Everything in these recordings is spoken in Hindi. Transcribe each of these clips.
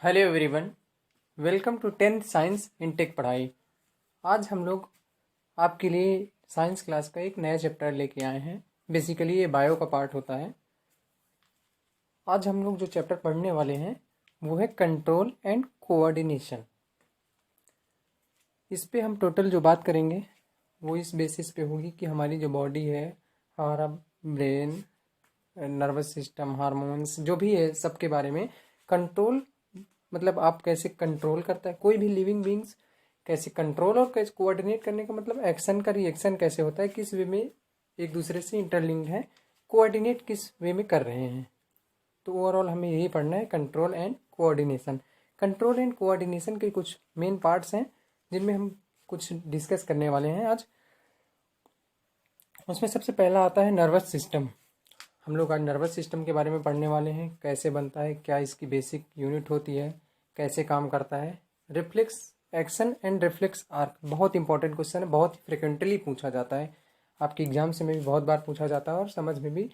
Hello everyone, welcome to 10th science in tech पढ़ाई। आज हम लोग आपके लिए साइंस क्लास का एक नया चैप्टर लेके आए हैं। बेसिकली ये बायो का पार्ट होता है। आज हम लोग जो चैप्टर पढ़ने वाले हैं वो है कंट्रोल एंड कोऑर्डिनेशन। इस पे हम टोटल जो बात करेंगे वो इस बेसिस पे होगी कि हमारी जो बॉडी है, हमारा ब्रेन, नर्वस सिस्टम, हार्मोन्स जो भी है सबके बारे में कंट्रोल, मतलब आप कैसे कंट्रोल करता है कोई भी लिविंग बींग्स, कैसे कंट्रोल और कैसे कोऑर्डिनेट करने का मतलब एक्शन का रिएक्शन कैसे होता है, किस वे में एक दूसरे से इंटरलिंक्ड है, कोऑर्डिनेट किस वे में कर रहे हैं। तो ओवरऑल हमें यही पढ़ना है, control and coordination. Control and coordination के कुछ मेन पार्ट्स हैं जिनमें हम कुछ डिस्कस करने वाले हैं आज। उसमें सबसे पहला आता है नर्वस सिस्टम। हम लोग आज नर्वस सिस्टम के बारे में पढ़ने वाले हैं, कैसे बनता है, क्या इसकी बेसिक यूनिट होती है, कैसे काम करता है। Reflex action and reflex arc बहुत इंपॉर्टेंट क्वेश्चन है, बहुत फ्रिक्वेंटली पूछा जाता है, आपके एग्जाम से में भी बहुत बार पूछा जाता है और समझ में भी।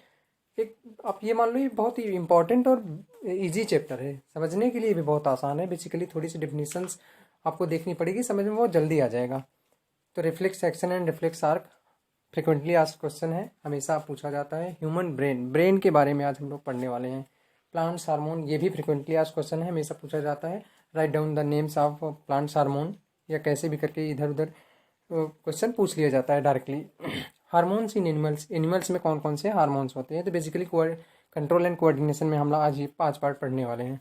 एक आप ये मान लो ये बहुत ही इंपॉर्टेंट और इजी चैप्टर है, समझने के लिए भी बहुत आसान है। बेसिकली थोड़ी सी डिफिनीशंस आपको देखनी पड़ेगी, समझ में बहुत जल्दी आ जाएगा। तो reflex action and reflex arc frequently asked question है, हमेशा पूछा जाता है। ह्यूमन ब्रेन के बारे में आज हम लोग पढ़ने वाले हैं। प्लांट्स हार्मोन, ये भी फ्रिक्वेंटली आस्क्ड क्वेश्चन है, हमेशा पूछा जाता है। Write down the names of plants hormone, या कैसे भी करके इधर उधर क्वेश्चन पूछ लिया जाता है डायरेक्टली। हार्मोन्स इन एनिमल्स में कौन कौन से हार्मोन्स होते हैं। तो बेसिकली कंट्रोल एंड कोऑर्डिनेशन में हम लोग आज ये 5 पार्ट पढ़ने वाले हैं।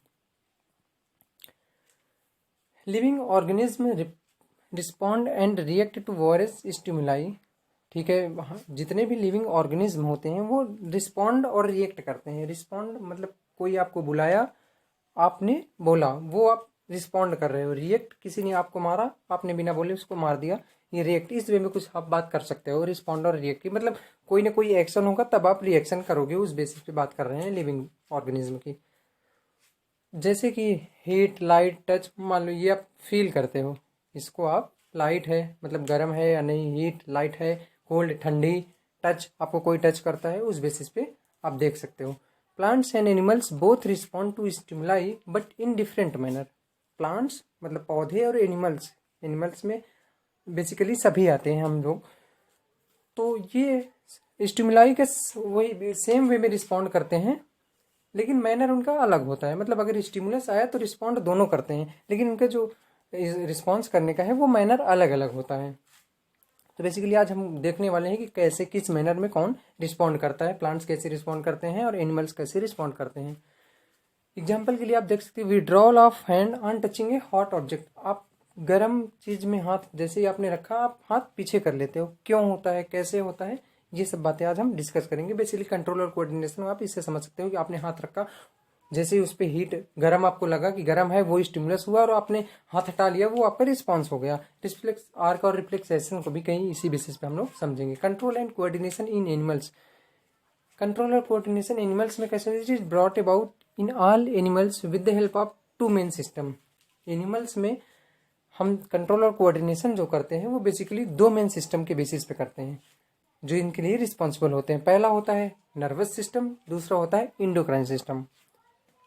Living organism respond and react to various stimuli. ठीक है, जितने भी लिविंग ऑर्गेनिज्म होते हैं वो रिस्पॉन्ड और रिएक्ट करते हैं। रिस्पॉन्ड मतलब कोई आपको बुलाया, आपने बोला, वो आप रिस्पॉन्ड कर रहे हो। रिएक्ट किसी ने आपको मारा, आपने बिना बोले उसको मार दिया, ये रिएक्ट। इस वे में कुछ आप बात कर सकते हो रिस्पॉन्ड और रिएक्ट की, मतलब कोई ना कोई एक्शन होगा तब आप रिएक्शन करोगे, उस बेसिस पे बात कर रहे हैं लिविंग ऑर्गेनिज्म की। जैसे कि हीट, लाइट, टच, मान लो ये आप फील करते हो, इसको आप लाइट है मतलब गर्म है या नहीं, हीट लाइट है, कोल्ड ठंडी, टच आपको कोई टच करता है, उस बेसिस पे आप देख सकते हो। Plants and animals both respond to stimuli but in different manner. Plants मतलब पौधे और एनिमल्स में बेसिकली सभी आते हैं हम लोग। तो ये स्टिमुलाई के वही सेम वे में रिस्पॉन्ड करते हैं, लेकिन मैनर उनका अलग होता है। मतलब अगर स्टिमुलस आया तो रिस्पॉन्ड दोनों करते हैं, लेकिन उनका जो रिस्पॉन्स करने का है वो मैनर अलग अलग होता है। तो बेसिकली आज हम देखने वाले हैं कि कैसे किस मैनर में कौन रिस्पॉन्ड करता है, प्लांट्स कैसे रिस्पॉन्ड करते हैं और एनिमल्स कैसे रिस्पॉन्ड करते हैं। एग्जाम्पल के लिए आप देख सकते हैं withdrawal of hand on touching a hot object. आप गर्म चीज में हाथ जैसे ही आपने रखा, आप हाथ पीछे कर लेते हो, क्यों होता है, कैसे होता है, ये सब बातें आज हम डिस्कस करेंगे। बेसिकली कंट्रोल और कोऑर्डिनेशन आप इससे समझ सकते हो कि आपने हाथ रखा, जैसे ही उस पर हीट गर्म आपको लगा कि गर्म है, वो स्टिमुलस हुआ और आपने हाथ हटा लिया, वो आपका रिस्पॉन्स हो गया। रिफ्लेक्स आर्क और रिफ्लेक्सेशन को भी कहीं इसी बेसिस पे हम लोग समझेंगे। Control and coordination in animals. Control और कोऑर्डिनेशन एनिमल्स में कैसे it is brought about in all animals with the help of 2 main system. Animals में हम कंट्रोल और कोऑर्डिनेशन जो करते हैं वो बेसिकली 2 मेन सिस्टम के बेसिस पे करते हैं जो इनके लिए रिस्पॉन्सिबल होते हैं। पहला होता है नर्वस सिस्टम, दूसरा होता है इंडोक्राइन सिस्टम।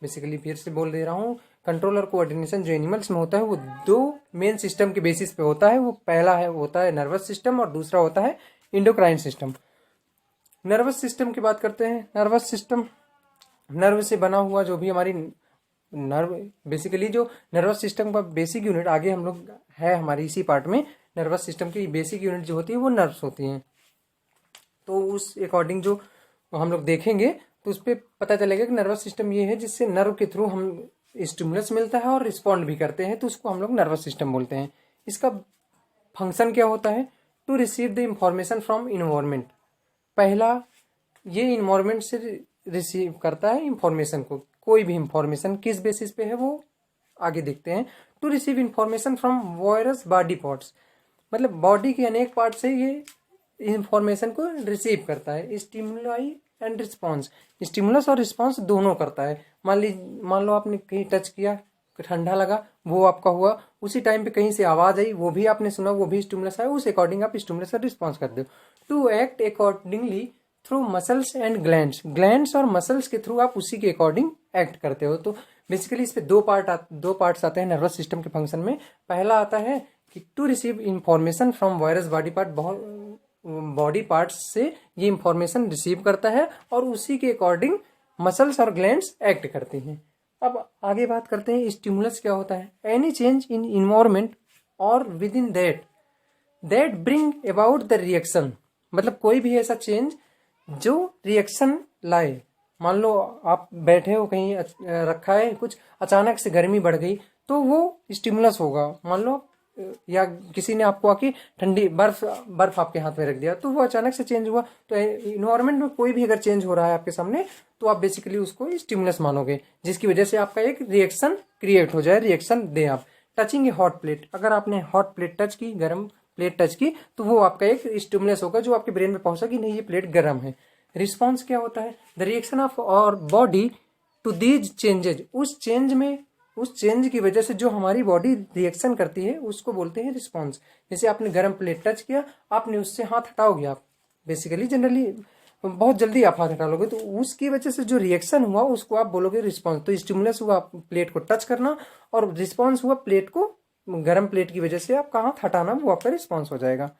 बेसिकली फिर से बोल दे रहा हूँ, कंट्रोल और कोऑर्डिनेशन जो एनिमल्स में होता है वो 2 मेन सिस्टम के बेसिस पे होता है। वो पहला है होता है नर्वस सिस्टम और दूसरा होता है इंडोक्राइन सिस्टम। नर्वस सिस्टम की बात करते हैं। नर्वस सिस्टम नर्व से बना हुआ जो भी हमारी नर्व, बेसिकली जो नर्वस सिस्टम का बेसिक यूनिट आगे हम लोग है हमारी इसी पार्ट में, नर्वस सिस्टम की बेसिक यूनिट जो होती है वो नर्व्स होती हैं। तो उस अकॉर्डिंग जो हम लोग देखेंगे तो उस पर पता चलेगा कि नर्वस सिस्टम ये है जिससे नर्व के थ्रू हम स्टिमुलस मिलता है और रिस्पॉन्ड भी करते हैं, तो उसको हम लोग नर्वस सिस्टम बोलते हैं। इसका फंक्शन क्या होता है, to receive the information from environment. पहला ये इन्वायरमेंट से रिसीव करता है इंफॉर्मेशन को, कोई भी इंफॉर्मेशन किस बेसिस पे है वो आगे देखते हैं। To receive information from various body parts, मतलब बॉडी के अनेक पार्ट से ये इंफॉर्मेशन को रिसीव करता है। स्टिमुलाई एंड रिस्पॉन्स, स्टिमुलस और रिस्पॉन्स दोनों करता है। मान लो आपने कहीं टच किया, ठंडा लगा, वो आपका हुआ, उसी टाइम पे कहीं से आवाज आई, वो भी आपने सुना, वो भी स्टिमुलस है, उस अकॉर्डिंग आप स्टिमुलस और रिस्पॉन्स कर दो। To act accordingly through muscles and glands, glands और मसल्स के थ्रू आप उसी के अकॉर्डिंग एक्ट करते हो। तो बेसिकली इस पे दो पार्ट्स आते हैं नर्वस सिस्टम के फंक्शन में। पहला आता है कि to receive information from various body parts से ये इंफॉर्मेशन रिसीव करता है और उसी के अकॉर्डिंग मसल्स और ग्लैंड्स एक्ट करती हैं। अब आगे बात करते हैं स्टिमुलस क्या होता है। एनी चेंज इन इन्वायरमेंट और with in that bring about the reaction, मतलब कोई भी ऐसा चेंज जो रिएक्शन लाए। मान लो आप बैठे हो कहीं, रखा है कुछ, अचानक से गर्मी बढ़ गई तो वो स्टिमुलस होगा। मान लो या किसी ने आपको आके ठंडी बर्फ आपके हाथ में रख दिया तो वो अचानक से चेंज हुआ। तो इन्वायरमेंट में कोई भी अगर चेंज हो रहा है आपके सामने तो आप बेसिकली उसको स्टिमुलस मानोगे, जिसकी वजह से आपका एक रिएक्शन क्रिएट हो जाए, रिएक्शन दे आप। टचिंग ए हॉट प्लेट, अगर आपने हॉट प्लेट टच की, गर्म प्लेट टच की, तो वो आपका एक स्टिमुलस होगा जो आपके ब्रेन में पहुंचा कि नहीं ये प्लेट गर्म है। रिस्पॉन्स क्या होता है, the reaction of our body to these changes, उस चेंज की वजह से जो हमारी बॉडी रिएक्शन करती है उसको बोलते हैं रिस्पॉन्स। जैसे आपने गर्म प्लेट टच किया, आपने उससे हाथ हटाओगे, आप बेसिकली जनरली बहुत जल्दी आप हाथ हटा लोगे, तो उसकी वजह से जो रिएक्शन हुआ उसको आप बोलोगे रिस्पॉन्स। तो स्टिमुलस हुआ प्लेट को टच करना और रिस्पॉन्स हुआ प्लेट को, गर्म प्लेट की वजह से आपका हाथ हटाना, वो आपका रिस्पॉन्स हो जाएगा।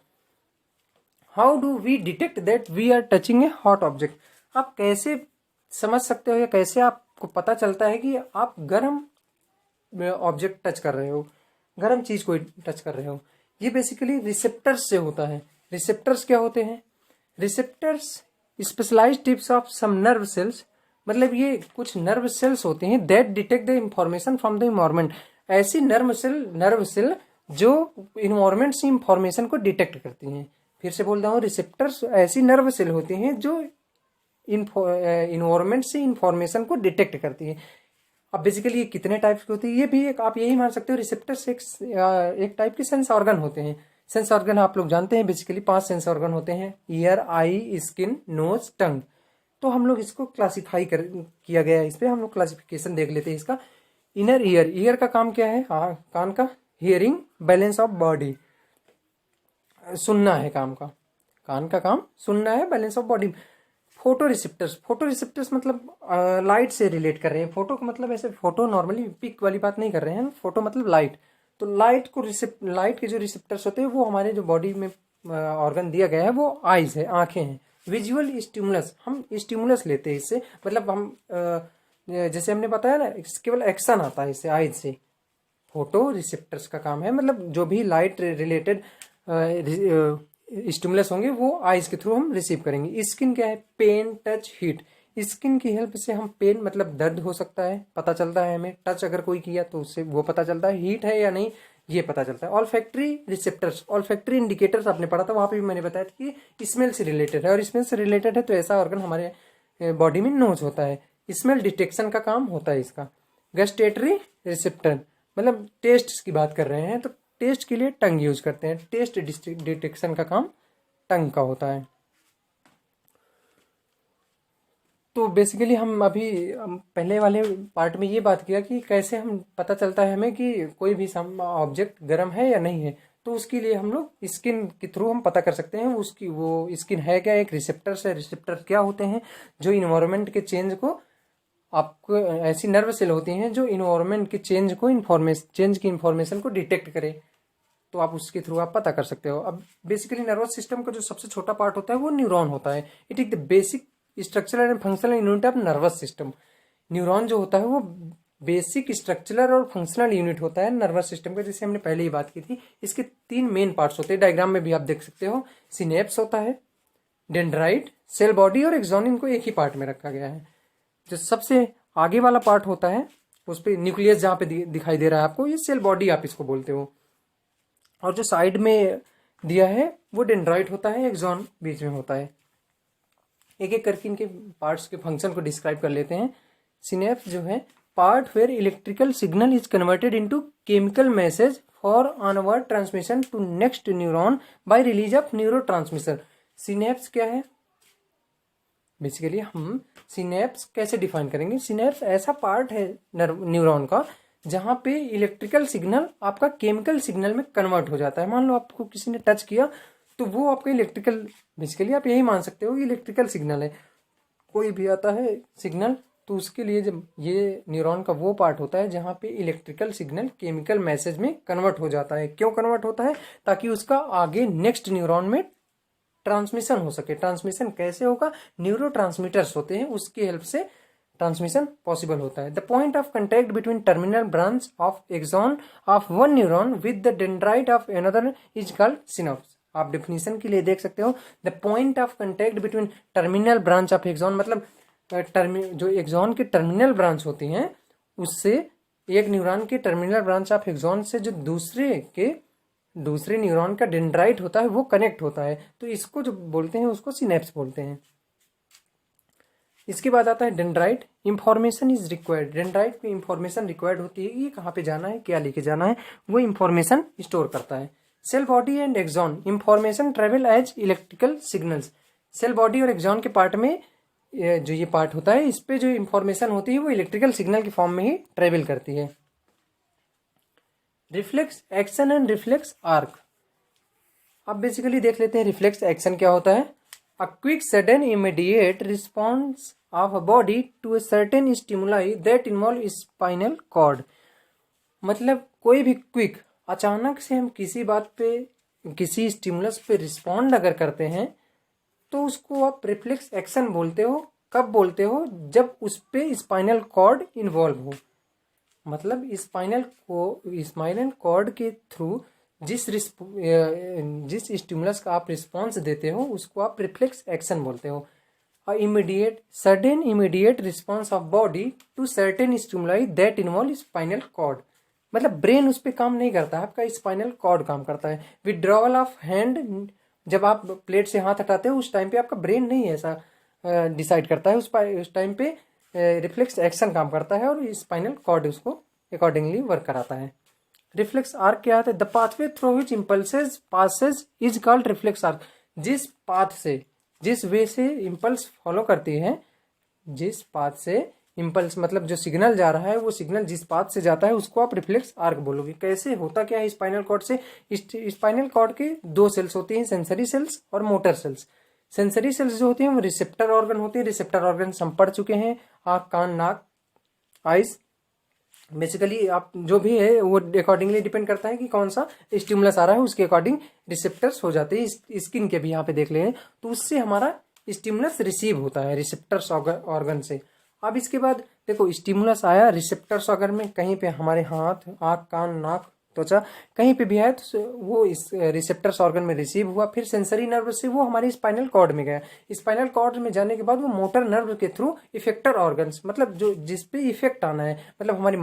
How do we detect that we are touching a hot object, आप कैसे समझ सकते हो या कैसे आपको पता चलता है कि आप गर्म ऑब्जेक्ट टच कर रहे हो, गर्म चीज को टच कर रहे हो। ये बेसिकली रिसेप्टर्स से होता है। रिसेप्टर्स क्या होते हैं, receptors specialized tips of some nerve cells, मतलब ये कुछ नर्व सेल्स होते हैं that detect the information from the environment. ऐसी नर्व सेल जो इन्वायरमेंट से इंफॉर्मेशन को डिटेक्ट करती हैं। फिर से बोल रहा हूँ, रिसेप्टर्स ऐसी नर्व सेल होती हैं जो इन्वायरमेंट से इंफॉर्मेशन को डिटेक्ट करती है। अब बेसिकली ये कितने टाइप्स की होती है, ये भी एक आप यही मान सकते हो, रिसेप्टर्स एक टाइप के सेंस ऑर्गन होते हैं। सेंस ऑर्गन आप लोग जानते हैं, बेसिकली 5 सेंस ऑर्गन होते हैं, ईयर, आई, स्किन, नोज, टंग। तो हम लोग इसको क्लासीफाई किया गया है, इस पे हम लोग क्लासिफिकेशन देख लेते हैं इसका। इनर ईयर का काम क्या है, कान का, हियरिंग, बैलेंस ऑफ बॉडी, सुनना है काम का, कान का काम सुनना है, balance of body. Photo receptors मतलब लाइट से रिलेट कर रहे हैं। फोटो का मतलब ऐसे फोटो नॉर्मली पिक वाली बात नहीं कर रहे हैं, फोटो मतलब लाइट। तो लाइट के जो रिसेप्टर्स होते हैं वो हमारे जो बॉडी में ऑर्गन दिया गया है वो आईज है, आंखें हैं। विजुअल स्टिमुलस, हम स्टिमुलस लेते हैं इससे, मतलब हम जैसे हमने बताया ना, केवल एक्शन आता है इससे, आईज से। फोटो रिसेप्टर्स का काम है, मतलब जो भी लाइट रिलेटेड स्टिमुलस होंगे वो आईज के थ्रू हम रिसीव करेंगे। स्किन क्या है, पेन, टच, हीट। स्किन की हेल्प से हम पेन मतलब दर्द हो सकता है, पता चलता है हमें। टच अगर कोई किया तो उससे वो पता चलता है, हीट है या नहीं ये पता चलता है। ऑल्फैक्टरी रिसेप्टर्स, ऑल्फैक्टरी इंडिकेटर्स आपने पढ़ा था, वहां पे भी मैंने बताया था कि स्मेल से रिलेटेड है, और स्मेल से रिलेटेड है तो ऐसा ऑर्गन हमारे बॉडी में नोज होता है, स्मेल डिटेक्शन का काम होता है इसका। गस्टेटरी रिसेप्टर मतलब टेस्ट की बात कर रहे हैं तो टेस्ट के लिए टंग यूज करते हैं, टेस्ट डिटेक्शन का काम टंग का होता है। तो बेसिकली हम पहले वाले पार्ट में ये बात किया कि कैसे हम पता चलता है हमें कि कोई भी ऑब्जेक्ट गर्म है या नहीं है। तो उसके लिए हम लोग स्किन के थ्रू हम पता कर सकते हैं उसकी वो स्किन है क्या, एक रिसेप्टर है। रिसेप्टर क्या होते हैं, जो इन्वायरमेंट के चेंज को, आपको ऐसी नर्व सेल होती हैं जो इन्वायरमेंट के चेंज की इंफॉर्मेशन को डिटेक्ट करे, तो आप उसके थ्रू आप पता कर सकते हो। अब बेसिकली नर्वस सिस्टम का जो सबसे छोटा पार्ट होता है वो न्यूरॉन होता है। It is the basic structural and functional unit of nervous system. Neuron जो होता है वो बेसिक स्ट्रक्चरल और फंक्शनल यूनिट होता है नर्वस सिस्टम का, जैसे हमने पहले ही बात की थी। इसके 3 मेन पार्ट्स होते हैं, डायग्राम में भी आप देख सकते हो। सिनेप्स होता है, डेंड्राइट, सेल बॉडी और एक्सॉन, इनको एक ही पार्ट में रखा गया है। जो सबसे आगे वाला पार्ट होता है उस पर न्यूक्लियस जहाँ पे दिखाई दे रहा है आपको, ये सेल बॉडी आप इसको बोलते हो। और जो साइड में दिया है वो डेंड्राइट होता है, एक्सॉन बीच में होता है। एक एक करके इनके पार्ट्स के फंक्शन को डिस्क्राइब कर लेते हैं। सिनेप्स जो है, part where electrical signal is converted into chemical message for onward transmission to next neuron by release of neurotransmitter. Synapse क्या है, बेसिकली हम सिनेप्स कैसे डिफाइन करेंगे। सिनेप्स ऐसा पार्ट है न्यूरॉन का जहां पे इलेक्ट्रिकल सिग्नल आपका केमिकल सिग्नल में कन्वर्ट हो जाता है। मान लो आपको किसी ने टच किया तो वो आपका इलेक्ट्रिकल, बेसिकली आप यही मान सकते हो कि इलेक्ट्रिकल सिग्नल है। कोई भी आता है सिग्नल तो उसके लिए जब ये न्यूरॉन का वो पार्ट होता है जहाँ पे इलेक्ट्रिकल सिग्नल केमिकल मैसेज में कन्वर्ट हो जाता है। क्यों कन्वर्ट होता है? ताकि उसका आगे नेक्स्ट न्यूरॉन में ट्रांसमिशन हो सके। ट्रांसमिशन कैसे होगा? न्यूरो ट्रांसमीटर्स होते हैं, उसकी हेल्प से ट्रांसमिशन पॉसिबल होता है। The point of contact between terminal branch of axon of one neuron with the dendrite of another is called synapse. आप डेफिनेशन के लिए देख सकते हो, the point of contact between terminal branch of axon, मतलब जो एक्सॉन के टर्मिनल ब्रांच होती हैं उससे, एक न्यूरॉन के टर्मिनल ब्रांच ऑफ एक्सॉन से जो दूसरे न्यूरॉन का डेंड्राइट होता है वो कनेक्ट होता है, तो इसको जो बोलते हैं उसको सिनेप्स बोलते हैं। इसके बाद आता है dendrite. Information is required. Dendrite में इंफॉर्मेशन रिक्वायर्ड होती है, ये कहाँ पे जाना है, क्या लेके जाना है, वो इंफॉर्मेशन स्टोर करता है। Cell body and axon information travel as electrical signals. Cell body और एक्सॉन के पार्ट में जो ये पार्ट होता है, इस पे जो इंफॉर्मेशन होती है वो इलेक्ट्रिकल सिग्नल की फॉर्म में ही ट्रेवल करती है। Reflex action and reflex arc. अब बेसिकली देख लेते हैं रिफ्लेक्स एक्शन क्या होता है। A quick sudden immediate response of a body to a certain stimuli that involve spinal cord. मतलब कोई भी क्विक, अचानक से हम किसी बात पे, किसी स्टिमुलस पे रिस्पॉन्ड अगर करते हैं तो उसको आप रिफ्लेक्स एक्शन बोलते हो। कब बोलते हो? जब उस पे स्पाइनल कॉर्ड इन्वॉल्व हो। मतलब स्पाइनल कॉर्ड के थ्रू जिस स्टिमुलस का आप रिस्पॉन्स देते हो उसको आप रिफ्लेक्स एक्शन बोलते हो। Sudden immediate response of body to certain stimuli that involve spinal cord. मतलब ब्रेन उस पर काम नहीं करता है, आपका स्पाइनल कॉर्ड काम करता है। विड्रॉवल ऑफ हैंड, जब आप प्लेट से हाथ हटाते हो उस टाइम पे आपका ब्रेन नहीं ऐसा डिसाइड करता है, उस टाइम पे रिफ्लेक्स एक्शन काम करता है और स्पाइनल कॉर्ड उसको अकॉर्डिंगली वर्क कराता है। रिफ्लेक्स आर्क क्या होता है? The pathway through which impulses passes is called reflex arc. जिस पाथ से, जिस वे से इम्पल्स फॉलो करती है, जिस पाथ से इम्पल्स मतलब जो सिग्नल जा रहा है वो सिग्नल जिस पाथ से जाता है उसको आप रिफ्लेक्स आर्क बोलोगे। कैसे होता क्या है स्पाइनल कॉर्ड से? स्पाइनल कॉर्ड के दो सेल्स होते हैं, सेंसरी सेल्स और मोटर सेल्स। सेंसरी सेल्स जो होती हैं वो रिसेप्टर ऑर्गन होती है। रिसेप्टर ऑर्गन हम पढ़ चुके हैं, आँख, कान, नाक, आइज। बेसिकली आप जो भी है वो अकॉर्डिंगली डिपेंड करता है कि कौन सा स्टिमुलस आ रहा है, उसके अकॉर्डिंग रिसेप्टर्स हो जाते हैं। स्किन के भी यहाँ पे देख लें तो उससे हमारा स्टिमुलस रिसीव होता है रिसेप्टर्स ऑर्गन से। अब इसके बाद देखो, स्टिमुलस आया रिसेप्टर्स ऑर्गन में, कहीं पे हमारे हाथ, आँख, कान, नाक, त्वचा, कहीं पे भी है तो वो इस रिसेप्टर्स ऑर्गन में रिसीव हुआ। फिर सेंसरी नर्व से वो हमारी स्पाइनल कॉर्ड में गया। स्पाइनल कॉर्ड में जाने के बाद वो मोटर नर्व के थ्रू इफेक्टर ऑर्गन्स, मतलब जो जिस पे इफेक्ट आना है, मतलब हमारी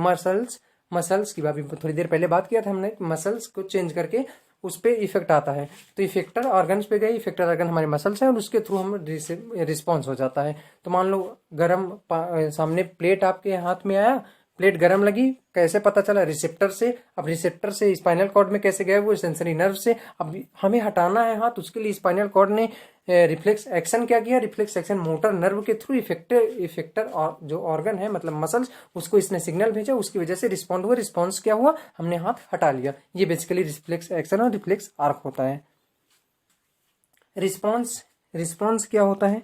मसल्स की अभी थोड़ी देर पहले बात किया था हमने, मसल्स को चेंज करके उस पर इफेक्ट आता है, तो इफेक्टर ऑर्गन्स पे गए। इफेक्टर ऑर्गन हमारे मसल्स हैं और उसके थ्रू हम रिस्पॉन्स हो जाता है। तो मान लो गरम सामने प्लेट आपके हाथ में आया, प्लेट गरम लगी, कैसे पता चला? रिसेप्टर से। अब रिसेप्टर से स्पाइनल कॉर्ड में कैसे गए? वो सेंसरी नर्व से। अब हमें हटाना है हाथ, उसके लिए स्पाइनल कॉर्ड ने रिफ्लेक्स एक्शन क्या किया? रिफ्लेक्स एक्शन मोटर नर्व के थ्रू इफेक्टर और जो ऑर्गन है मतलब मसल्स, उसको इसने सिग्नल भेजा, उसकी वजह से रिस्पॉन्ड हुआ। रिस्पॉन्स क्या हुआ? हमने हाथ हटा लिया। ये बेसिकली रिफ्लेक्स एक्शन और रिफ्लेक्स आर्क होता है। रिस्पॉन्स क्या होता है?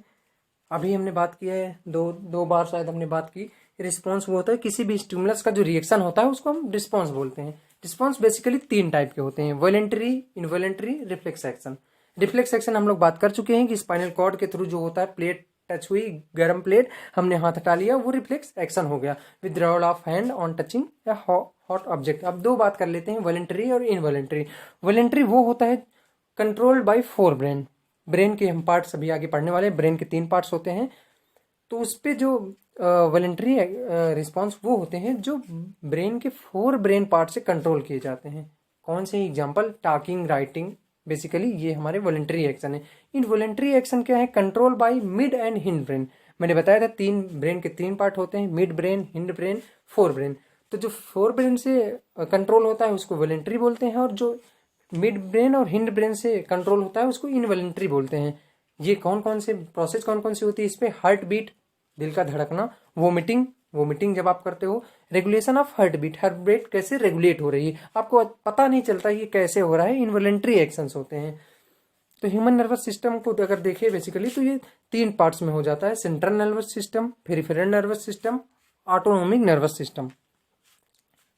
अभी हमने बात की है, दो बार शायद हमने बात की। रिस्पॉन्स वो होता है किसी भी स्टिमुलस का जो रिएक्शन होता है उसको हम रिस्पॉन्स बोलते हैं। रिस्पॉन्स बेसिकली 3 टाइप के होते हैं, voluntary, involuntary, reflex action. Reflex action हम लोग बात कर चुके हैं कि स्पाइनल कॉर्ड के थ्रू जो होता है, प्लेट टच हुई, गर्म प्लेट, हमने हाथ हटा लिया, वो रिफ्लेक्स एक्शन हो गया। Withdrawal of hand on touching या हॉट ऑब्जेक्ट। अब 2 बात कर लेते हैं, वॉलेंटरी और इनवॉलेंटरी। वॉलेंटरी वो होता है कंट्रोल्ड बाय 4 ब्रेन। ब्रेन के हम पार्ट्स अभी आगे पढ़ने वाले। ब्रेन के 3 पार्ट्स होते हैं, तो उस पे जो वॉलेंटरी रिस्पॉन्स वो होते हैं जो ब्रेन के 4 ब्रेन पार्ट से कंट्रोल किए जाते हैं। कौन से? एग्जांपल, टॉकिंग, राइटिंग, बेसिकली ये हमारे वॉलेंटरी एक्शन है। इनवॉलेंटरी एक्शन क्या है? Control by mid and hind brain. मैंने बताया था ब्रेन के 3 पार्ट होते हैं, mid brain, hind brain, 4 brain. तो जो 4 ब्रेन से कंट्रोल होता है उसको वॉलेंटरी बोलते हैं, और जो मिड ब्रेन और हिंड ब्रेन से कंट्रोल होता है उसको इनवॉलेंटरी बोलते हैं। ये कौन से प्रोसेस कौन सी होती है इस पे? हार्ट बीट, दिल का धड़कना, वोमिटिंग जब आप करते हो, रेगुलेशन ऑफ हार्ट बीट कैसे रेगुलेट हो रही है आपको पता नहीं चलता ये कैसे हो रहा है, इनवॉलेंटरी एक्शंस होते हैं। तो ह्यूमन नर्वस सिस्टम को अगर देखें बेसिकली तो ये 3 पार्ट्स में हो जाता है, central nervous system, peripheral nervous system, autonomic nervous system.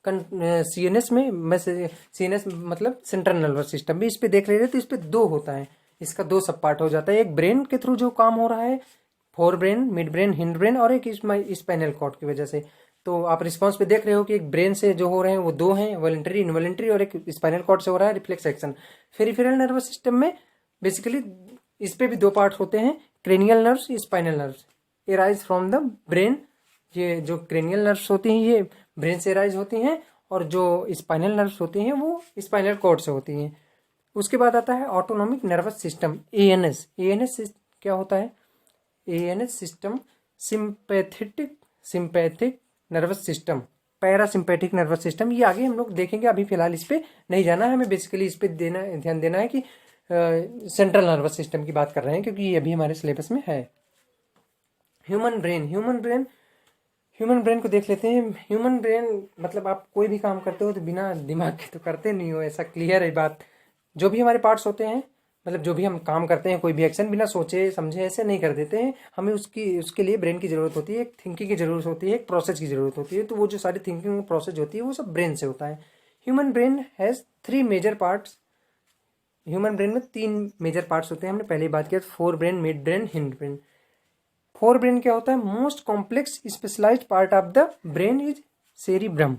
CNS में सीएनएस मतलब सेंट्रल नर्वस सिस्टम भी इस पे देख रहे थे, तो इस पे 2 होता है, इसका 2 सब पार्ट हो जाता है। एक ब्रेन के थ्रू जो काम हो रहा है, four brain, mid brain, hind brain, और एक स्पाइनल कॉर्ड की वजह से। तो आप रिस्पॉन्स पे देख रहे हो कि एक ब्रेन से जो हो रहे हैं वो 2 हैं, वॉलंटरी, इनवॉलंटरी, और एक स्पाइनल कॉर्ड से हो रहा है reflex action. Peripheral nervous system में बेसिकली इस पे भी 2 पार्ट होते हैं, cranial nerves, spinal nerves. A rise from the brain, ये जो क्रेनियल नर्व्स होती हैं ये ब्रेन से राइज होती हैं, और जो स्पाइनल नर्व्स होती हैं वो स्पाइनल कॉर्ड से होती हैं। उसके बाद आता है autonomic nervous system, ANS. ANS क्या होता है? ANS system sympathetic nervous system, parasympathetic nervous system. ये आगे हम लोग देखेंगे, अभी फिलहाल इस पे नहीं जाना है हमें। बेसिकली इस पे ध्यान देना है कि सेंट्रल नर्वस सिस्टम की बात कर रहे हैं, क्योंकि ये अभी हमारे सिलेबस में है। ह्यूमन ब्रेन को देख लेते हैं। ह्यूमन ब्रेन मतलब आप कोई भी काम करते हो तो बिना दिमाग के तो करते नहीं हो, ऐसा क्लियर है बात। जो भी हमारे पार्ट्स होते हैं, मतलब जो भी हम काम करते हैं, कोई भी एक्शन बिना सोचे समझे ऐसे नहीं कर देते हैं। हमें उसके लिए ब्रेन की जरूरत होती है, एक थिंकिंग की जरूरत होती है, एक प्रोसेस की जरूरत होती है। तो वो जो सारी थिंकिंग प्रोसेस होती है वो सब ब्रेन से होता है। Human brain has 3 major parts. Human brain में 3 मेजर पार्ट्स होते हैं, हमने पहले ही बात किया, fore brain, mid brain, hind brain. Fore brain क्या होता है? Most complex specialized part of the brain is cerebrum.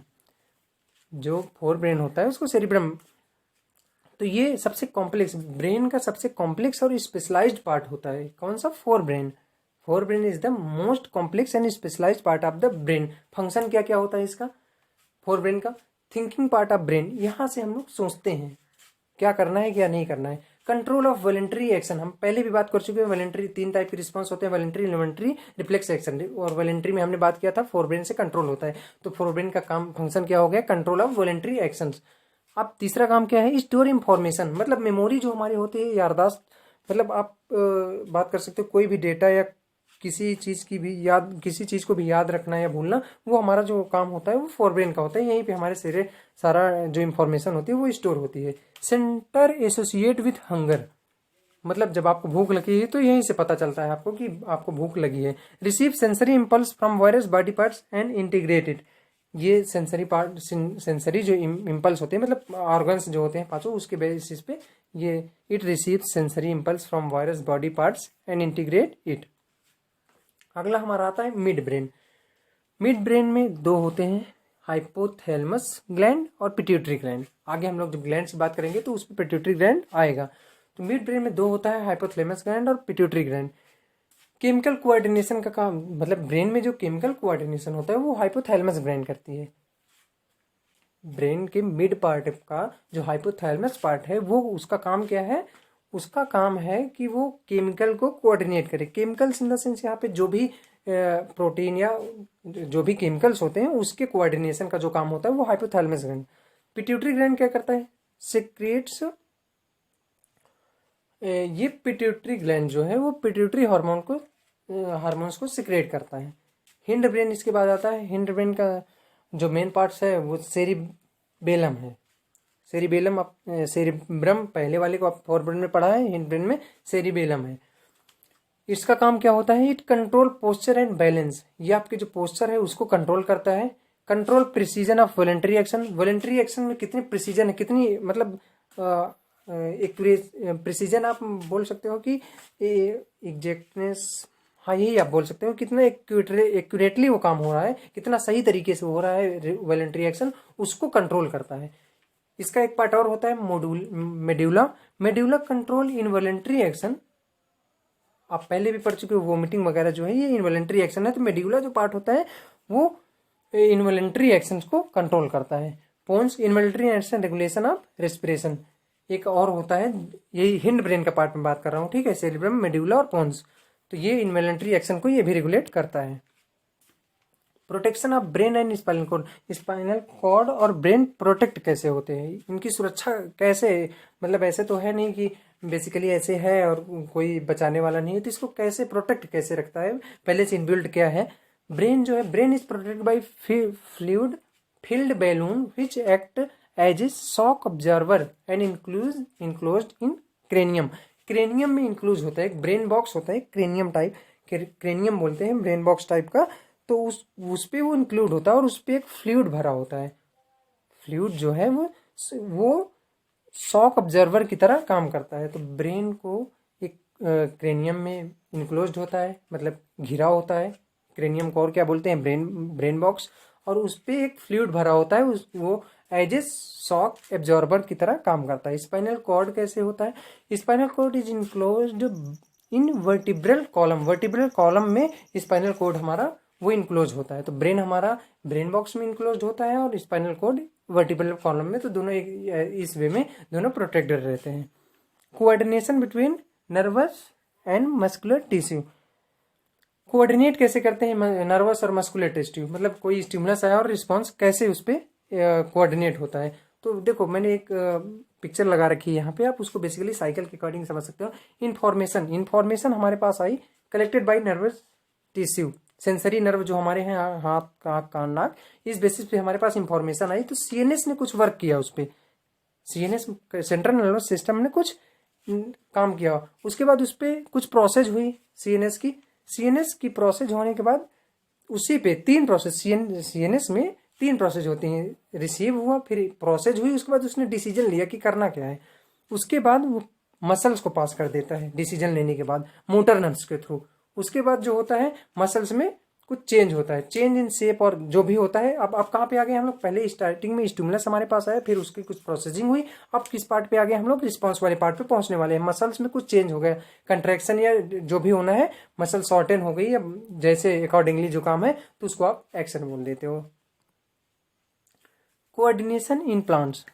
जो फोर ब्रेन होता है उसको सेरिब्रम, तो ये सबसे कॉम्प्लेक्स, ब्रेन का सबसे कॉम्प्लेक्स और स्पेशलाइज्ड पार्ट होता है। कौन सा? Fore brain. Fore brain is the most complex and specialized part of the brain. Function क्या क्या होता है इसका? फोर ब्रेन का थिंकिंग पार्ट ऑफ ब्रेन, यहां से हम लोग सोचते हैं क्या करना है क्या नहीं करना है। कंट्रोल ऑफ वॉलंटरी एक्शन, हम पहले भी बात कर चुके हैं। वॉलंटरी 3 टाइप के रिस्पॉन्स होते हैं, वॉलंटरी, इनवॉलंटरी, रिफ्लेक्स एक्शन। और वॉलंटरी में हमने बात किया था फोर ब्रेन से कंट्रोल होता है। तो फोर ब्रेन का काम फंक्शन क्या हो गया? Control of voluntary action. अब तीसरा काम क्या है? स्टोर इंफॉर्मेशन, मतलब मेमोरी जो हमारी होती है, याददाश्त। मतलब आप बात कर सकते हो कोई भी डेटा या किसी चीज को भी याद रखना या भूलना, वो हमारा जो काम होता है वो फोर ब्रेन का होता है। यहीं पे हमारे सारा जो इंफॉर्मेशन होती है वो स्टोर होती है। सेंटर एसोसिएट विथ हंगर, मतलब जब आपको भूख लगी है तो यहीं से पता चलता है आपको कि आपको भूख लगी है। Receive sensory impulse from various body parts and integrated, ये सेंसरी जो इम्पल्स होते हैं, मतलब ऑर्गन्स जो होते हैं 5, उसके बेसिस पे ये it receive sensory impulse from various body parts and integrate it. अगला हमारा आता है मिड ब्रेन। मिड ब्रेन में 2 होते हैं, हाइपोथैलेमस ग्लैंड और पिट्यूटरी ग्लैंड। आगे हम लोग जब ग्लैंड की बात करेंगे तो उस पर पिट्यूटरी ग्लैंड आएगा। तो मिड ब्रेन में 2 होता है, हाइपोथैलेमस ग्लैंड और पिट्यूटरी ग्लैंड। केमिकल कोऑर्डिनेशन का काम, मतलब ब्रेन में जो केमिकल कोऑर्डिनेशन होता है वो हाइपोथैलेमस ग्लैंड करती है। ब्रेन के मिड पार्ट का जो हाइपोथैलेमस पार्ट है वो उसका काम क्या है? उसका काम है कि वो केमिकल को कोऑर्डिनेट करे। केमिकल्स इन द सेंस यहाँ पे जो भी प्रोटीन या जो भी केमिकल्स होते हैं उसके कोऑर्डिनेशन का जो काम होता है वो हाइपोथैलेमस ग्लैंड। पिट्यूटरी ग्लैंड क्या करता है? सिक्रेट्स, ये पिट्यूटरी ग्लैंड जो है वो पिट्यूटरी हार्मोन्स को सिक्रेट करता है। हिंड ब्रेन इसके बाद आता है। हिंड ब्रेन का जो मेन पार्ट्स है वो सेरिबेलम है। सेरिब्रम पहले वाले को आप फोर ब्रेन में पढ़ा है, हिंड ब्रेन में सेरिबेलम है। इसका काम क्या होता है? It control posture and balance, ये आपके जो पोस्चर है उसको कंट्रोल करता है। Control precision of voluntary action, voluntary action में कितनी प्रिसीजन है, कितनी मतलब एक प्रिसीजन आप बोल सकते हो कि एग्जैक्टनेस, हाँ यही आप बोल सकते हो, कितना एक्यूरेटली वो काम हो रहा है, कितना सही तरीके से हो रहा है वॉलंटरी एक्शन, उसको कंट्रोल करता है। इसका एक पार्ट और होता है मेड्यूला कंट्रोल इनवॉलंटरी एक्शन। आप पहले भी पढ़ चुके हो, वोमिटिंग वगैरह जो है ये इनवॉलंटरी एक्शन है। तो मेड्यूला जो पार्ट होता है वो इनवॉलंटरी एक्शन को कंट्रोल करता है। Pons, involuntary action regulation of respiration. एक और होता है, यही हिंड ब्रेन का पार्ट में बात कर रहा हूँ, ठीक है, सेरिब्रम, मेड्यूला और पोन्स। तो ये इनवॉलंटरी एक्शन को ये भी रेगुलेट करता है। Protection of brain and spinal cord, spinal cord और ब्रेन प्रोटेक्ट कैसे होते हैं, इनकी सुरक्षा कैसे, मतलब ऐसे तो है नहीं कि बेसिकली ऐसे है और कोई बचाने वाला नहीं है, तो इसको कैसे प्रोटेक्ट कैसे रखता है, पहले से इनबिल्ट क्या है। ब्रेन जो है, brain is protected by fluid filled balloon which act as a shock observer and enclosed in cranium. Cranium में इंक्लूज होता है, एक ब्रेन बॉक्स होता है क्रेनियम टाइप, क्रेनियम बोलते हैं ब्रेन बॉक्स टाइप का, तो उस पे वो इंक्लूड होता है और उस पे एक फ्लूइड भरा होता है। फ्लूइड जो है वो शॉक ऑब्जर्वर की तरह काम करता है। तो ब्रेन को एक क्रेनियम में इंक्लोज्ड होता है, मतलब घिरा होता है, क्रेनियम कोर क्या बोलते हैं, ब्रेन बॉक्स, और उस पे एक फ्लूइड भरा होता है, वो एज ए शॉक एब्जॉर्बर की तरह काम करता है। स्पाइनल कॉर्ड कैसे होता है, spinal cord is enclosed in vertebral column, vertebral column में स्पाइनल कॉर्ड हमारा वो इनक्लोज होता है। तो ब्रेन हमारा ब्रेन बॉक्स में इनक्लोज होता है और स्पाइनल कॉर्ड वर्टिब्रल कॉलम में, तो दोनों इस वे में दोनों प्रोटेक्टेड रहते हैं। Coordination between nervous and muscular tissue, coordinate कैसे करते हैं नर्वस और मस्कुलर टिश्यू, मतलब कोई स्टिमुलस आया और रिस्पॉन्स कैसे उस पर कोऑर्डिनेट होता है। तो देखो मैंने एक पिक्चर लगा रखी है यहाँ पे, आप उसको बेसिकली साइकिल के अकॉर्डिंग समझ सकते हो। इन्फॉर्मेशन हमारे पास आई collected by nervous tissue, sensory nerve जो हमारे हैं हाथ आँख कान नाक, इस बेसिस पे हमारे पास इंफॉर्मेशन आई। तो सीएनएस ने कुछ वर्क किया उस पर, सीएनएस सेंट्रल नर्वस सिस्टम ने कुछ काम किया, उसके बाद उस पर कुछ प्रोसेस हुई सीएनएस की प्रोसेस होने के बाद उसी पे 3 प्रोसेस सीएनएस में 3 प्रोसेस होती हैं, रिसीव हुआ, फिर प्रोसेस हुई, उसके बाद उसने डिसीजन लिया कि करना क्या है, उसके बाद वो मसल्स को पास कर देता है डिसीजन लेने के बाद मोटर नर्व्स के थ्रू। उसके बाद जो होता है मसल्स में कुछ चेंज होता है, चेंज इन शेप और जो भी होता है। अब कहाँ पे आ गए हम लोग, पहले स्टार्टिंग में स्टिमुलस हमारे पास आया, फिर उसकी कुछ प्रोसेसिंग हुई, अब किस पार्ट पे आ गए हम लोग, रिस्पॉन्स वाले पार्ट पे पहुंचने वाले हैं। मसल्स में कुछ चेंज हो गया, कंट्रैक्शन या जो भी होना है, मसल शॉर्टेन हो गई, अब जैसे अकॉर्डिंगली जो काम है तो उसको आप एक्शन बोल देते हो। कोऑर्डिनेशन इन प्लांट्स,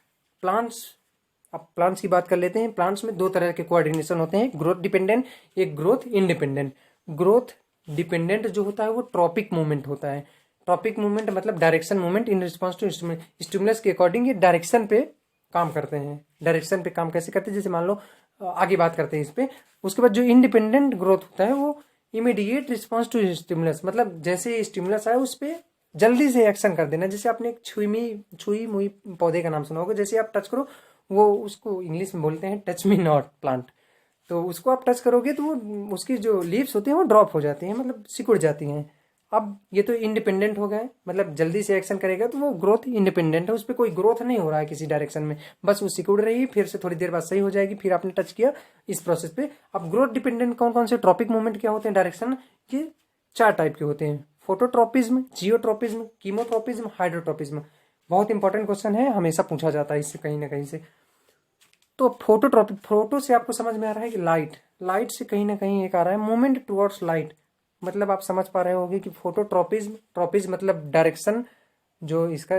अब प्लांट्स की बात कर लेते हैं। प्लांट्स में 2 तरह के कोऑर्डिनेशन होते हैं, ग्रोथ डिपेंडेंट, एक ग्रोथ इंडिपेंडेंट। ग्रोथ डिपेंडेंट जो होता है वो ट्रॉपिक मूवमेंट होता है। ट्रॉपिक मूवमेंट मतलब direction movement in response to stimulus के अकॉर्डिंग ये डायरेक्शन पे काम करते हैं। डायरेक्शन पे काम कैसे करते हैं, जैसे मान लो आगे बात करते हैं इस पे। उसके बाद जो इंडिपेंडेंट ग्रोथ होता है वो इमीडिएट रिस्पॉन्स टू स्टिमुलस, मतलब जैसे स्टिमुलस आए उस पर जल्दी से एक्शन कर देना। जैसे आपने एक छुई मुई पौधे का नाम सुना होगा, जैसे आप टच करो वो, उसको इंग्लिश में बोलते हैं टच मी नॉट प्लांट, तो उसको आप टच करोगे तो वो उसकी जो लीव्स होती हैं वो ड्रॉप हो जाती हैं, मतलब सिकुड़ जाती हैं। अब ये तो इंडिपेंडेंट हो गए, मतलब जल्दी से एक्शन करेगा तो वो ग्रोथ इंडिपेंडेंट है, उस पर कोई ग्रोथ नहीं हो रहा है किसी डायरेक्शन में, बस वो सिकुड़ रही है, फिर से थोड़ी देर बाद सही हो जाएगी, फिर आपने टच किया इस प्रोसेस पे। अब ग्रोथ डिपेंडेंट कौन कौन से ट्रॉपिक मूवमेंट क्या होते हैं डायरेक्शन, ये 4 टाइप के होते हैं, फोटोट्रोपिज्म, जियोट्रोपिज्म, कीमोट्रोपिज्म, हाइड्रोट्रोपिज्म। बहुत इंपॉर्टेंट क्वेश्चन है, हमेशा पूछा जाता है इससे कहीं ना कहीं से। तो फोटोट्रोपिक, फोटो से आपको समझ में आ रहा है कि लाइट से कहीं ना कहीं एक आ रहा है मूवमेंट टुवर्ड्स लाइट, मतलब आप समझ पा रहे होंगे कि ट्रोपिज्म मतलब डायरेक्शन, जो इसका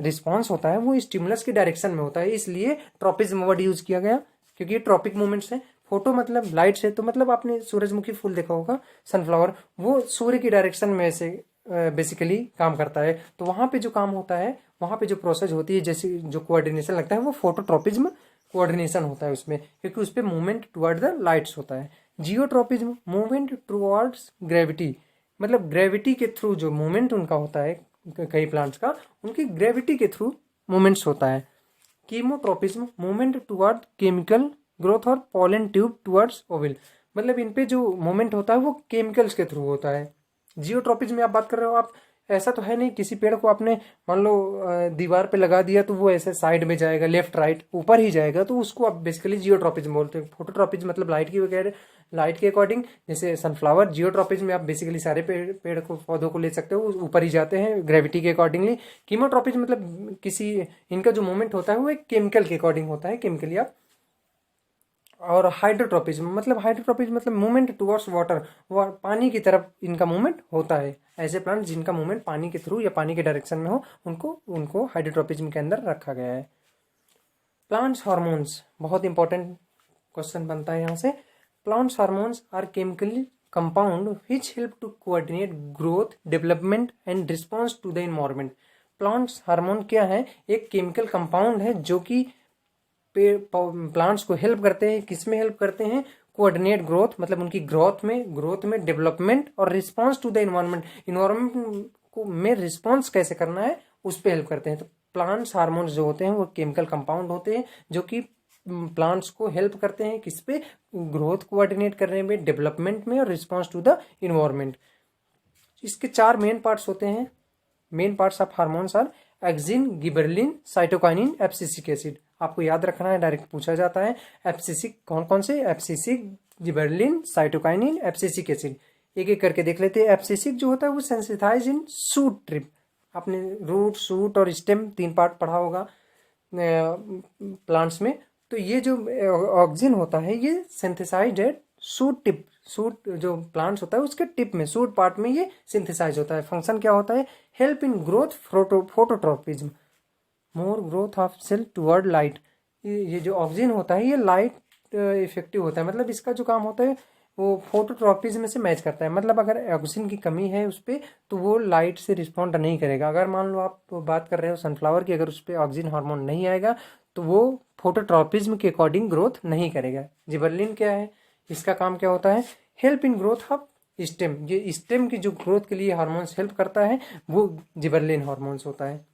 रिस्पॉन्स होता है वो स्टिमुलस के डायरेक्शन में होता है, इसलिए ट्रोपिज्म वर्ड यूज किया गया, क्योंकि ये ट्रॉपिक मूवमेंट्स है। फोटो मतलब लाइट से, तो मतलब आपने सूरजमुखी फूल देखा होगा, सनफ्लावर, वो सूर्य की डायरेक्शन में से बेसिकली काम करता है। तो वहां पे जो काम होता है, वहां पे जो प्रोसेस होती है, जैसे जो कोऑर्डिनेशन लगता है, वो फोटोट्रोपिज्म कोऑर्डिनेशन होता है उसमें, क्योंकि उस पर मूवमेंट टुवर्ड द लाइट्स होता है। जियोट्रोपिज्म मूवमेंट टुवर्ड्स ग्रेविटी, मतलब ग्रेविटी के थ्रू जो मूवमेंट उनका होता है, कई प्लांट्स का उनकी ग्रेविटी के थ्रू मूवमेंट्स होता है। Chemotropism movement toward chemical growth और पॉलन ट्यूब टुवर्ड्स ओविल, मतलब इन पे जो मूवमेंट होता है वो केमिकल्स के थ्रू होता है। जियोट्रोपिज्म में आप बात कर रहे हो, आप ऐसा तो है नहीं किसी पेड़ को आपने मान लो दीवार पे लगा दिया तो वो ऐसे साइड में जाएगा, लेफ्ट राइट ऊपर ही जाएगा, तो उसको आप बेसिकली जियोट्रोपिज्म बोलते हैं। फोटोट्रोपिज्म मतलब लाइट की वगैरह, लाइट के अकॉर्डिंग, जैसे सनफ्लावर। जियोट्रोपिज्म में आप बेसिकली सारे पेड़ को पौधों को ले सकते हो, ऊपर ही जाते हैं ग्रेविटी के अकॉर्डिंगली। कीमोट्रोपिज्म मतलब किसी इनका जो मूवमेंट होता है वो एक केमिकल के अकॉर्डिंग होता है, केमिकली आप। और हाइड्रोट्रोपिज्म मतलब मूवमेंट टुवर्ड्स वाटर, पानी की तरफ इनका मूवमेंट होता है। ऐसे प्लांट जिनका मूवमेंट पानी के थ्रू या पानी के डायरेक्शन में हो, उनको हाइड्रोट्रोपिज्म के अंदर रखा गया है। प्लांट्स हार्मोन्स, बहुत इंपॉर्टेंट क्वेश्चन बनता है यहाँ से। Plants hormones are chemically compound which help to coordinate growth, development and response to the environment. Plants hormone क्या है, एक केमिकल कंपाउंड है जो कि प्लांट्स को हेल्प करते हैं। किस में हेल्प करते हैं, कोऑर्डिनेट ग्रोथ, मतलब उनकी ग्रोथ में डेवलपमेंट और रिस्पॉन्स टू द इन्वायरमेंट को में रिस्पॉन्स कैसे करना है उस पर हेल्प करते हैं। तो प्लांट्स हार्मोन्स जो होते हैं वो केमिकल कंपाउंड होते हैं जो कि प्लांट्स को हेल्प करते हैं किस पे, ग्रोथ कोऑर्डिनेट करने में, डेवलपमेंट में और रिस्पॉन्स टू द इन्वायरमेंट। इसके 4 मेन पार्ट्स होते हैं। Main parts of hormones are auxin, gibberellin, cytokinin, abscisic acid. आपको याद रखना है, डायरेक्ट पूछा जाता है। एब्सिसिक कौन कौन से, abscisic, gibberellin, cytokinin, abscisic acid. एक एक करके देख लेते हैं। एब्सिसिक जो होता है वो सेंसिटाइज इन शूट ट्रिप। आपने रूट, शूट और स्टेम 3 पार्ट पढ़ा होगा प्लांट्स में। तो ये जो ऑक्सिन होता है ये सिंथेसाइज्ड है शूट टिप, शूट जो प्लांट्स होता है उसके टिप में, शूट पार्ट में ये सिंथेसाइज होता है। फंक्शन क्या होता है, help in growth, phototropism, more growth of cell toward light. ये जो ऑक्सिन होता है ये लाइट इफेक्टिव होता है, मतलब इसका जो काम होता है वो फोटोट्रोपिज्म से मैच करता है। मतलब अगर ऑक्सीजन की कमी है उस पर तो वो लाइट से रिस्पॉन्ड नहीं करेगा। अगर मान लो आप बात कर रहे हो सनफ्लावर की, अगर उस पर ऑक्सीजन हार्मोन नहीं आएगा तो वो फोटोट्रोपिज्म के अकॉर्डिंग ग्रोथ नहीं करेगा। जिबरलिन क्या है, इसका काम क्या होता है, help in growth of stem. ये स्टेम की जो ग्रोथ के लिए हार्मोन्स हेल्प करता है वो जिबरलिन हार्मोन्स होता है।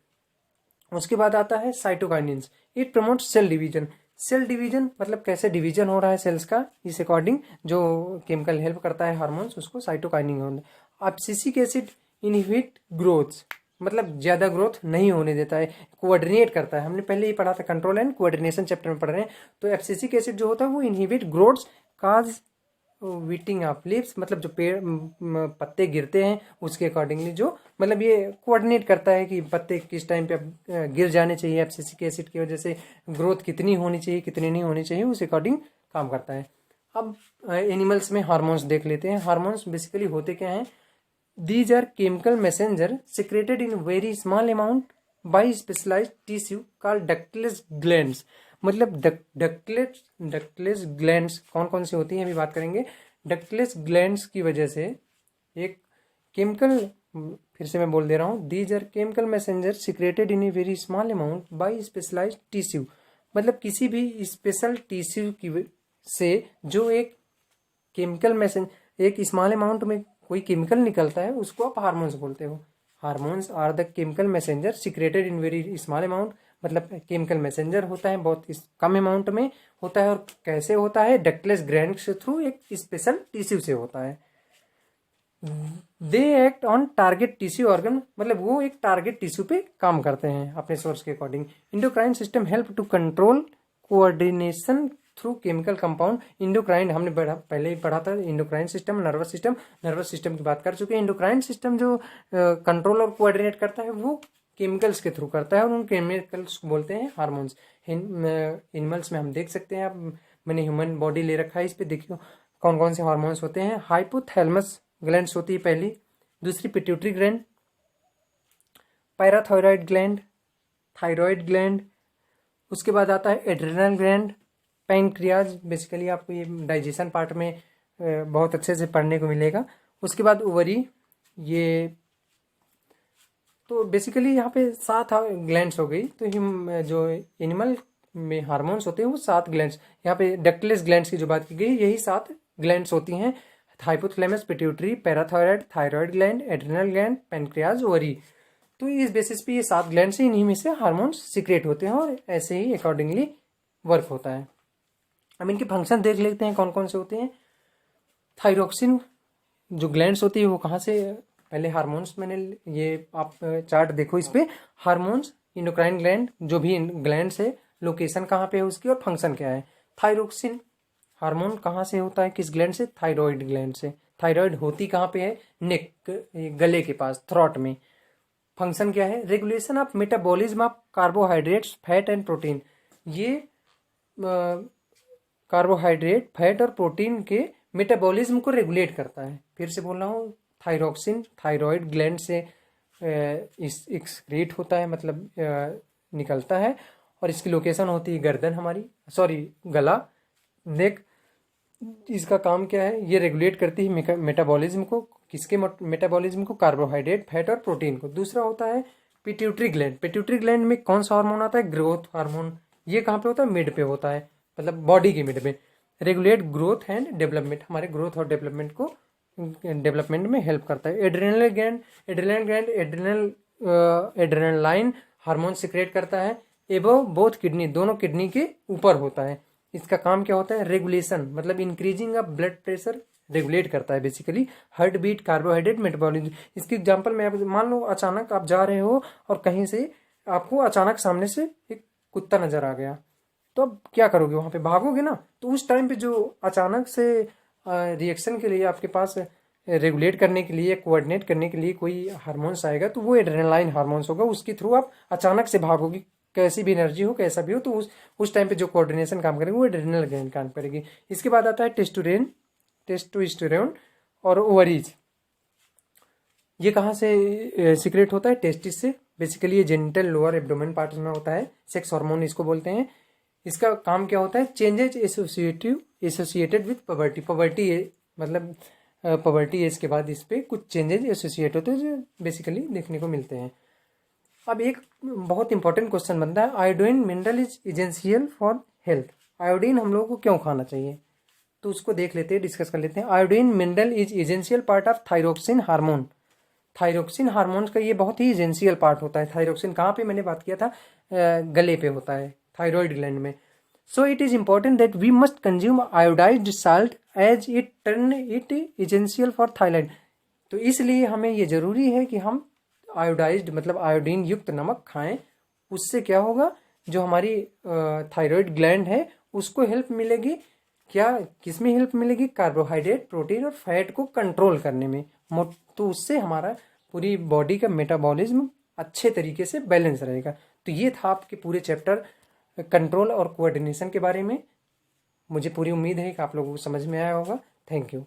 उसके बाद आता है cytokinins, it promotes cell division. Cell division मतलब कैसे डिवीजन हो रहा है सेल्स का, इस अकॉर्डिंग जो केमिकल हेल्प करता है हार्मोन्स उसको साइटोकाइनिन होता है। एब्सिसिक एसिड इनहिबिट ग्रोथ, मतलब ज्यादा ग्रोथ नहीं होने देता है, कोऑर्डिनेट करता है। हमने पहले ही पढ़ा था, कंट्रोल एंड कोऑर्डिनेशन चैप्टर में पढ़ रहे हैं। तो एब्सिसिक एसिड जो होता है वो inhibit growth cause wilting of leaves, मतलब जो पेड़ पत्ते गिरते हैं उसके अकॉर्डिंगली जो, मतलब ये कोऑर्डिनेट करता है कि पत्ते किस टाइम पे गिर जाने चाहिए। एब्सिसिक एसिड की वजह से ग्रोथ कितनी होनी चाहिए कितनी नहीं होनी चाहिए उस अकॉर्डिंग काम करता है। अब एनिमल्स में हार्मोन्स देख लेते हैं। हार्मोन्स बेसिकली होते क्या हैं, these are chemical messenger secreted in very small amount by specialized tissue called ductless glands. मतलब डक्टलेस ग्लैंड्स कौन कौन सी होती हैं अभी बात करेंगे। डक्टलेस ग्लैंड्स की वजह से एक केमिकल, फिर से मैं बोल दे रहा हूँ, these are chemical messenger secreted in a very small amount by specialized tissue. मतलब किसी भी स्पेशल टिश्यू की से जो एक केमिकल मैसेंजर, एक स्मॉल अमाउंट में कोई केमिकल निकलता है उसको आप हार्मोन्स बोलते हो। Hormones are the chemical messenger secreted in very small amount, मतलब केमिकल मैसेंजर होता है बहुत कम अमाउंट में होता है। और कैसे होता है, डक्टलेस ग्लैंड से थ्रू एक स्पेशल टिश्यू से होता है। They act on target tissue organ, मतलब वो एक टारगेट टिश्यू पे काम करते हैं अपने सोर्स के according. Endocrine system help to control coordination through chemical compound. Endocrine हमने पहले ही पढ़ा था, इंडोक्राइन सिस्टम, नर्वस सिस्टम की बात कर चुके हैं। इंडोक्राइन सिस्टम जो कंट्रोल और कोऑर्डिनेट करता है वो केमिकल्स के थ्रू करता है और उन केमिकल्स को बोलते हैं हार्मोन्स। एनिमल्स में हम देख सकते हैं, आप मैंने ह्यूमन बॉडी ले रखा है, इस पे देखियो कौन कौन से हार्मोन्स होते हैं। हाइपोथैलेमस ग्लैंड्स होती है पहली, दूसरी pituitary gland, parathyroid gland, thyroid gland, उसके बाद आता है एड्रिनल ग्लैंड, पैंक्रियाज। बेसिकली आपको ये डाइजेशन पार्ट में बहुत अच्छे से पढ़ने को मिलेगा। उसके बाद ओवरी, ये तो बेसिकली यहाँ पे 7 ग्लैंड्स हो गई। तो जो एनिमल में हार्मोन्स होते हैं वो 7 ग्लैंड्स, यहाँ पे डक्टलेस ग्लैंड्स की जो बात की गई यही 7 ग्लैंड्स होती हैं। Hypothalamus, pituitary, parathyroid, thyroid gland, adrenal gland, pancreas, ovary. तो इस बेसिस पे ये 7 ग्लैंड्स हैं, इन्हीं में से हार्मोन्स सीक्रेट होते हैं और ऐसे ही अकॉर्डिंगली वर्क होता है। अब इनके फंक्शन देख लेते हैं कौन कौन से होते हैं। थायरोक्सिन जो ग्लैंड्स होती है वो कहाँ से, पहले हार्मोन्स मैंने ये आप चार्ट देखो इस पे, हार्मोन्स, इंडोक्राइन ग्लैंड, जो भी ग्लैंड्स है लोकेशन कहाँ पे है उसकी और फंक्शन क्या है। थायरोक्सिन हार्मोन कहाँ से होता है, किस ग्लैंड से, थायराइड ग्लैंड से। थायराइड होती कहाँ पे है, नेक, गले के पास, थ्रॉट में। फंक्शन क्या है, regulation of metabolism of carbohydrates, fat and protein. ये कार्बोहाइड्रेट, फैट और प्रोटीन के मेटाबॉलिज्म को रेगुलेट करता है। फिर से बोल रहा हूँ, थायरोक्सिन थायराइड ग्लैंड से एक्सक्रीट होता है, मतलब निकलता है, और इसकी लोकेशन होती है गर्दन हमारी, गला, नेक। इसका काम क्या है, ये रेगुलेट करती है मेटाबॉलिज्म को, किसके मेटाबॉलिज्म को, कार्बोहाइड्रेट, फैट और प्रोटीन को। दूसरा होता है पिट्यूटरी ग्लैंड। पिट्यूटरी ग्लैंड में कौन सा हार्मोन आता है, ग्रोथ हार्मोन। ये कहाँ पे होता है, मिड पे होता है, मतलब बॉडी के मिड में। रेगुलेट ग्रोथ एंड डेवलपमेंट, हमारे ग्रोथ और डेवलपमेंट को डेवलपमेंट में हेल्प करता है। एड्रिनल ग्लैंड एड्रिनलाइन हार्मोन सिक्रेट करता है। एबव बोथ किडनी, दोनों किडनी के ऊपर होता है। इसका काम क्या होता है? रेगुलेशन, मतलब increasing of blood pressure regulate करता है basically, heart beat, carbohydrate, metabolism. इसकी एग्जांपल मैं आप मान लो अचानक आप जा रहे हो और कहीं से आपको अचानक सामने से एक कुत्ता नजर आ गया, तो अब क्या करोगे? वहां पे भागोगे ना। तो उस टाइम पे जो अचानक से रिएक्शन के लिए आपके पास रेगुलेट करने के लिए, कोऑर्डिनेट करने के लिए कोई हार्मोन्स आएगा, तो वो एड्रेनालाइन हार्मोन्स होगा। उसके थ्रू आप अचानक से भागोगे, कैसी भी एनर्जी हो, कैसा भी हो, तो उस टाइम पे जो कोऑर्डिनेशन काम करेगी वो एड्रेनल ग्लैंड काम करेगी। इसके बाद आता है टेस्टोस्टेरोन और ओवरीज। ये कहाँ से सीक्रेट होता है? टेस्टिस से। बेसिकली ये जेनिटल लोअर एब्डोमेन पार्ट में होता है, सेक्स हार्मोन इसको बोलते हैं। इसका काम क्या होता है? Changes associated with poverty. Poverty मतलब पवर्टी एज के बाद इस पे कुछ चेंजेज एसोसिएट होते हैं जो बेसिकली देखने को मिलते हैं। अब एक बहुत इंपॉर्टेंट क्वेश्चन बनता है, iodine mineral is essential for health. Iodine हम लोगों को क्यों खाना चाहिए? तो उसको देख लेते हैं, डिस्कस कर लेते हैं। Iodine mineral is essential part of thyroxine hormone. Thyroxine hormone का ये बहुत ही एसेंशियल पार्ट होता है। थायरोक्सिन कहाँ पे मैंने बात किया था? गले पे होता है, थायराइड ग्लैंड में। So it is important that we must consume iodized salt as it turn it essential for thyroid. तो इसलिए हमें ये जरूरी है कि हम आयोडाइज्ड मतलब आयोडीन युक्त नमक खाएं। उससे क्या होगा? जो हमारी थायराइड ग्लैंड है उसको हेल्प मिलेगी। क्या किसमें हेल्प मिलेगी? कार्बोहाइड्रेट, प्रोटीन और फैट को कंट्रोल करने में। तो उससे हमारा पूरी बॉडी का मेटाबॉलिज्म अच्छे तरीके से बैलेंस रहेगा। तो ये था आपके पूरे चैप्टर कंट्रोल और कोऑर्डिनेशन के बारे में। मुझे पूरी उम्मीद है कि आप लोगों को समझ में आया होगा। Thank you.